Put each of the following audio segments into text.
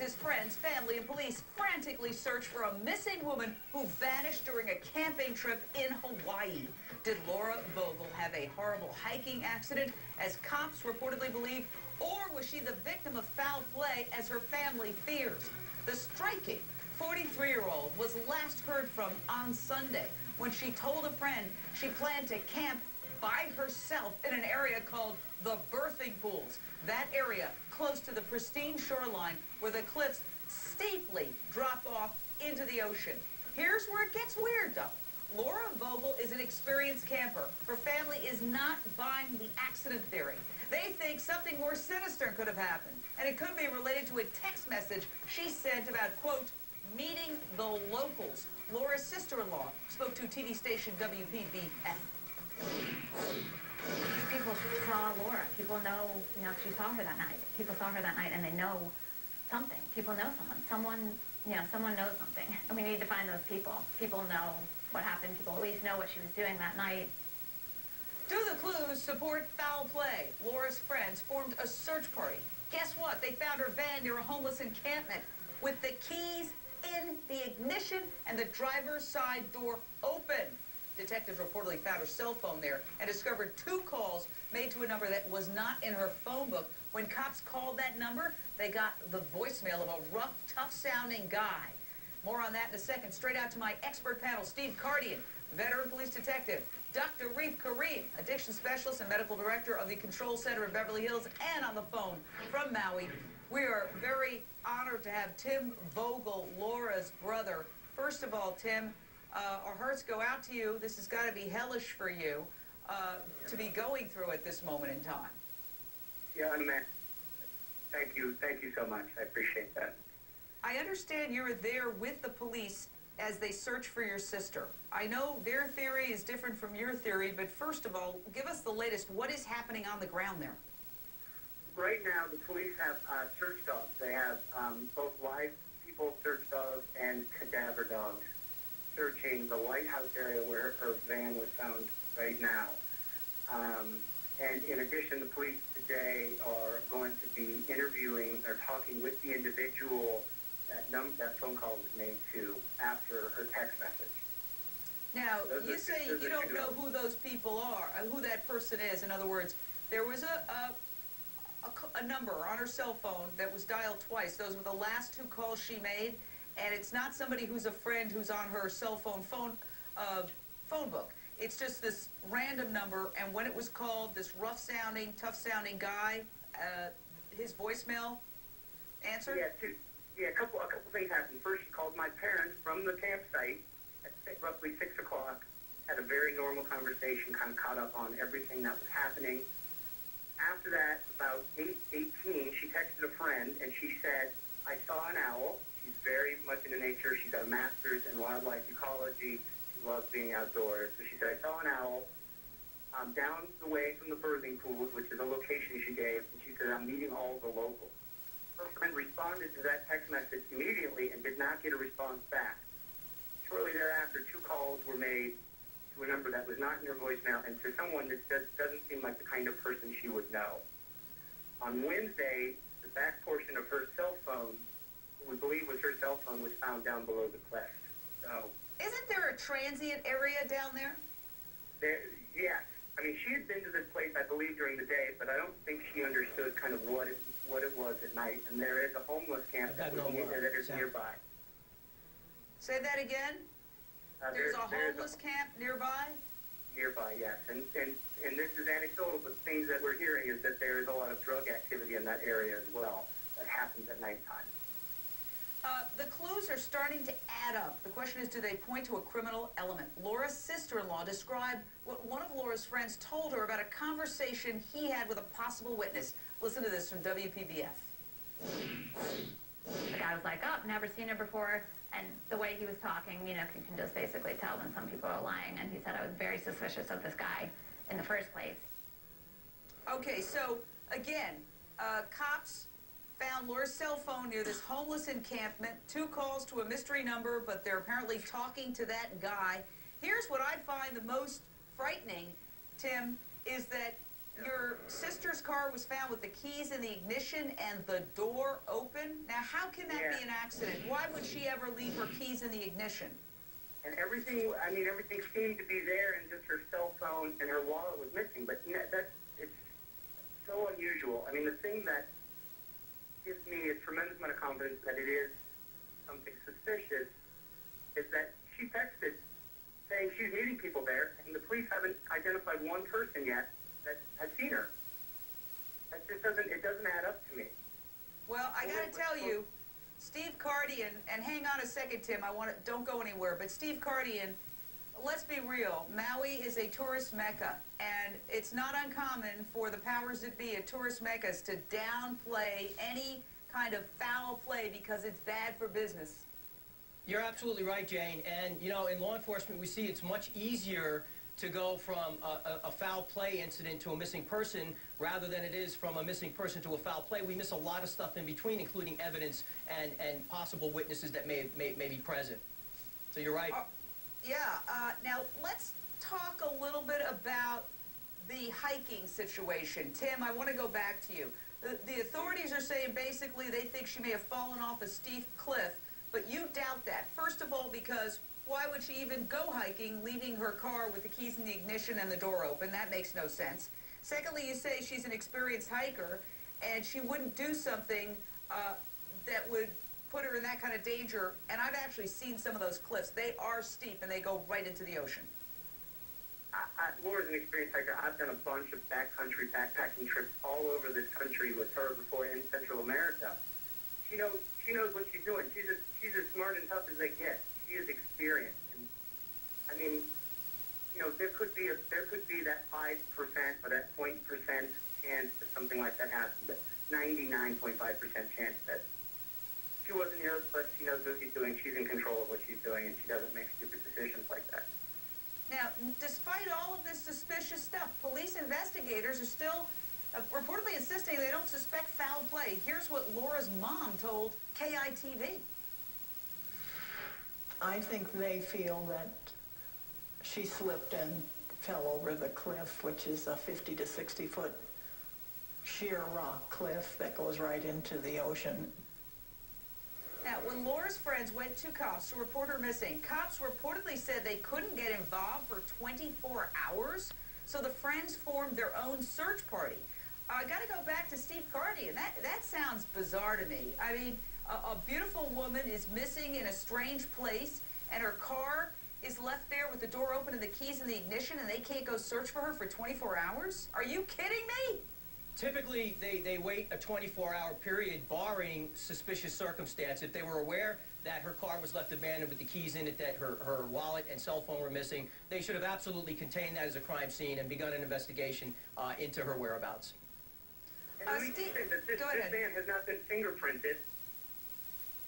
his friends, family, and police frantically search for a missing woman who vanished during a camping trip in Hawaii. Did Laura Vogel have a horrible hiking accident, as cops reportedly believe, or was she the victim of foul play, as her family fears? The striking 43-year-old was last heard from on Sunday when she told a friend she planned to camp by herself in an area called the Birthing Pools. That area close to the pristine shoreline where the cliffs steeply drop off into the ocean. Here's where it gets weird, though. Laura Vogel is an experienced camper. Her family is not buying the accident theory. They think something more sinister could have happened, and it could be related to a text message she sent about, quote, meeting the locals. Laura's sister-in-law spoke to TV station WPBF. People saw Laura. People know, she saw her that night. People saw her that night, and they know something. People know someone. Someone knows something. And we need to find those people. People know what happened. People at least know what she was doing that night. Do the clues support foul play? Laura's friends formed a search party. Guess what? They found her van near a homeless encampment with the keys in the ignition and the driver's side door open. Detectives reportedly found her cell phone there and discovered 2 calls made to a number that was not in her phone book. When cops called that number, they got the voicemail of a rough, tough-sounding guy. More on that in a second. Straight out to my expert panel, Steve Cardian, veteran police detective, Dr. Reef Kareem, addiction specialist and medical director of the Control Center in Beverly Hills, and on the phone from Maui, we are very honored to have Tim Vogel, Laura's brother. First of all, Tim, our hearts go out to you. This has got to be hellish for you to be going through at this moment in time. Yeah, thank you so much. I appreciate that. I understand you were there with the police as they search for your sister. I know their theory is different from your theory, but first of all, give us the latest. What is happening on the ground there? Right now, the police have search dogs. They have both live people search dogs and cadaver dogs searching the lighthouse area where her van was found right now. And in addition, the police today are going to be interviewing or talking with the individual that phone call was made to after her text message. Now, you say you don't know who those people are, who that person is. In other words, there was a number on her cell phone that was dialed twice. Those were the last 2 calls she made, and it's not somebody who's a friend who's on her cell phone book. It's just this random number, and when it was called, this rough-sounding, tough-sounding guy, his voicemail answered? Yeah, a couple things happened. First, she called my parents from the campsite at roughly 6 o'clock, had a very normal conversation, kind of caught up on everything that was happening. After that, about 8:18, she texted a friend, and she said, I saw an owl. She's very much into nature. She's got a master's in wildlife ecology. She loves being outdoors. So she said, I saw an owl down the way from the birthing pools, which is a location she gave, and she said, I'm meeting all the locals. Her friend responded to that text message immediately and did not get a response back. Shortly thereafter, 2 calls were made to a number that was not in her voicemail and to someone that doesn't seem like the kind of person she would know. On Wednesday, the back portion of her cell phone, what we believe was her cell phone, was found down below the cliff. So, isn't there a transient area down there? Yes. I mean, she had been to this place, I believe, during the day, but I don't think she understood kind of what it was at night. And there is a homeless camp that is nearby. Say that again? There's a homeless camp nearby? Nearby, yes. And this is anecdotal, but things that we're hearing is that there is a lot of drug activity in that area as well that happens at nighttime. The clues are starting to add up. The question is, do they point to a criminal element? Laura's sister-in-law described what one of Laura's friends told her about a conversation he had with a possible witness. Listen to this from WPBF. The guy was like, oh, never seen her before. And the way he was talking, you can just basically tell when some people are lying. And he said, I was very suspicious of this guy in the first place. Okay, so, again, cops found Laura's cell phone near this homeless encampment. 2 calls to a mystery number, but they're apparently talking to that guy. Here's what I find the most frightening, Tim, is that Your sister's car was found with the keys in the ignition and the door open. Now, how can that be an accident? Why would she ever leave her keys in the ignition? And everything, I mean, everything seemed to be there, and just her cell phone and her wallet was missing. But it's so unusual. I mean, the thing that gives me a tremendous amount of confidence that it is something suspicious is that she texted saying she's meeting people there, and the police haven't identified one person yet that has seen her. That just doesn't add up to me. Well, I got to tell you, Steve Cardian, and hang on a second, Tim, don't go anywhere, but Steve Cardian, let's be real, Maui is a tourist mecca, and it's not uncommon for the powers that be at tourist meccas to downplay any kind of foul play because it's bad for business. You're absolutely right, Jane. And, you know, in law enforcement, we see it's much easier to go from a foul play incident to a missing person rather than it is from a missing person to a foul play. We miss a lot of stuff in between, including evidence and possible witnesses that may be present. So you're right. Now, let's talk a little bit about the hiking situation. Tim, I want to go back to you. The authorities are saying basically they think she may have fallen off a steep cliff, but you doubt that. First of all, because why would she even go hiking, leaving her car with the keys in the ignition and the door open? That makes no sense. Secondly, you say she's an experienced hiker, and she wouldn't do something that would put her in that kind of danger. And I've actually seen some of those cliffs. They are steep, and they go right into the ocean. Laura's an experienced hiker. I've done a bunch of backcountry backpacking trips all over this country with her before in Central America. She knows what she's doing. She's as smart and tough as they get. She is experienced, and I mean, you know, there could be that 5% or that 0.% chance that something like that happens, but 99.5% chance that she wasn't here, but she knows what she's doing. She's in control of what she's doing, and she doesn't make stupid decisions like that. Now, despite all of this suspicious stuff, police investigators are still reportedly insisting they don't suspect foul play. Here's what Laura's mom told KITV. I think they feel that she slipped and fell over the cliff, which is a 50 to 60 foot sheer rock cliff that goes right into the ocean. Now, when Laura's friends went to cops to report her missing, cops reportedly said they couldn't get involved for 24 hours, so the friends formed their own search party. I got to go back to Steve Cardian. That sounds bizarre to me. I mean, a beautiful woman is missing in a strange place, and her car is left there with the door open and the keys in the ignition, and they can't go search for her for 24 hours? Are you kidding me? Typically, they wait a 24-hour period, barring suspicious circumstance. If they were aware that her car was left abandoned with the keys in it, that her wallet and cell phone were missing, they should have absolutely contained that as a crime scene and begun an investigation into her whereabouts. And let me just say that this van has not been fingerprinted.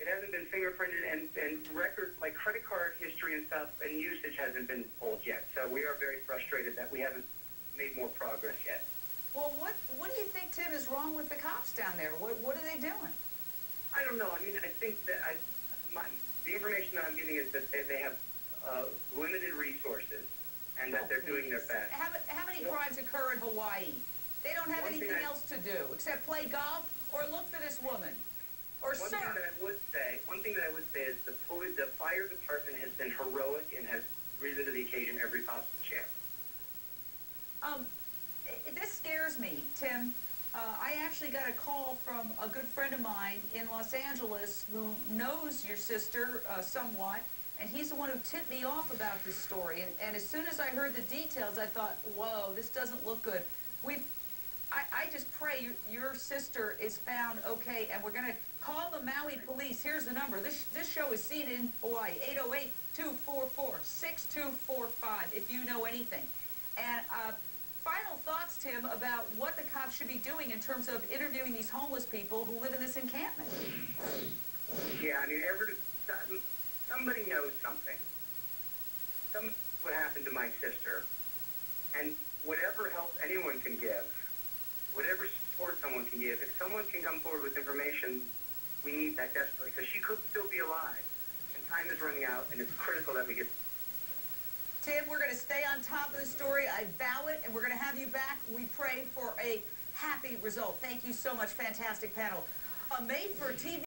It hasn't been fingerprinted, and records like credit card history and stuff and usage hasn't been pulled yet. So we are very frustrated that we haven't made more progress yet. Well, what do you think, Tim, is wrong with the cops down there? What are they doing? I don't know. I mean, I think that the information that I'm getting is that they have limited resources and that they're doing their best. How many crimes occur in Hawaii? They don't have anything else to do except play golf or look for this woman or surf. One thing that I would say is the fire department has been heroic and has risen to the occasion every possible chance. This scares me, Tim. I actually got a call from a good friend of mine in Los Angeles who knows your sister somewhat, and he's the one who tipped me off about this story. And as soon as I heard the details, I thought, whoa, this doesn't look good. I just pray your sister is found okay, and we're going to call the Maui police. Here's the number. This show is seen in Hawaii, 808-244-6245, if you know anything. And final thoughts, Tim, about what the cops should be doing in terms of interviewing these homeless people who live in this encampment. Yeah, I mean, somebody knows something. What happened to my sister. And whatever help anyone can give, whatever support someone can give, if someone can come forward with information, we need that desperately, because she could still be alive. And time is running out, and it's critical that we get Tim, we're going to stay on top of the story. I vow it, and we're going to have you back. We pray for a happy result. Thank you so much. Fantastic panel. A made-for-TV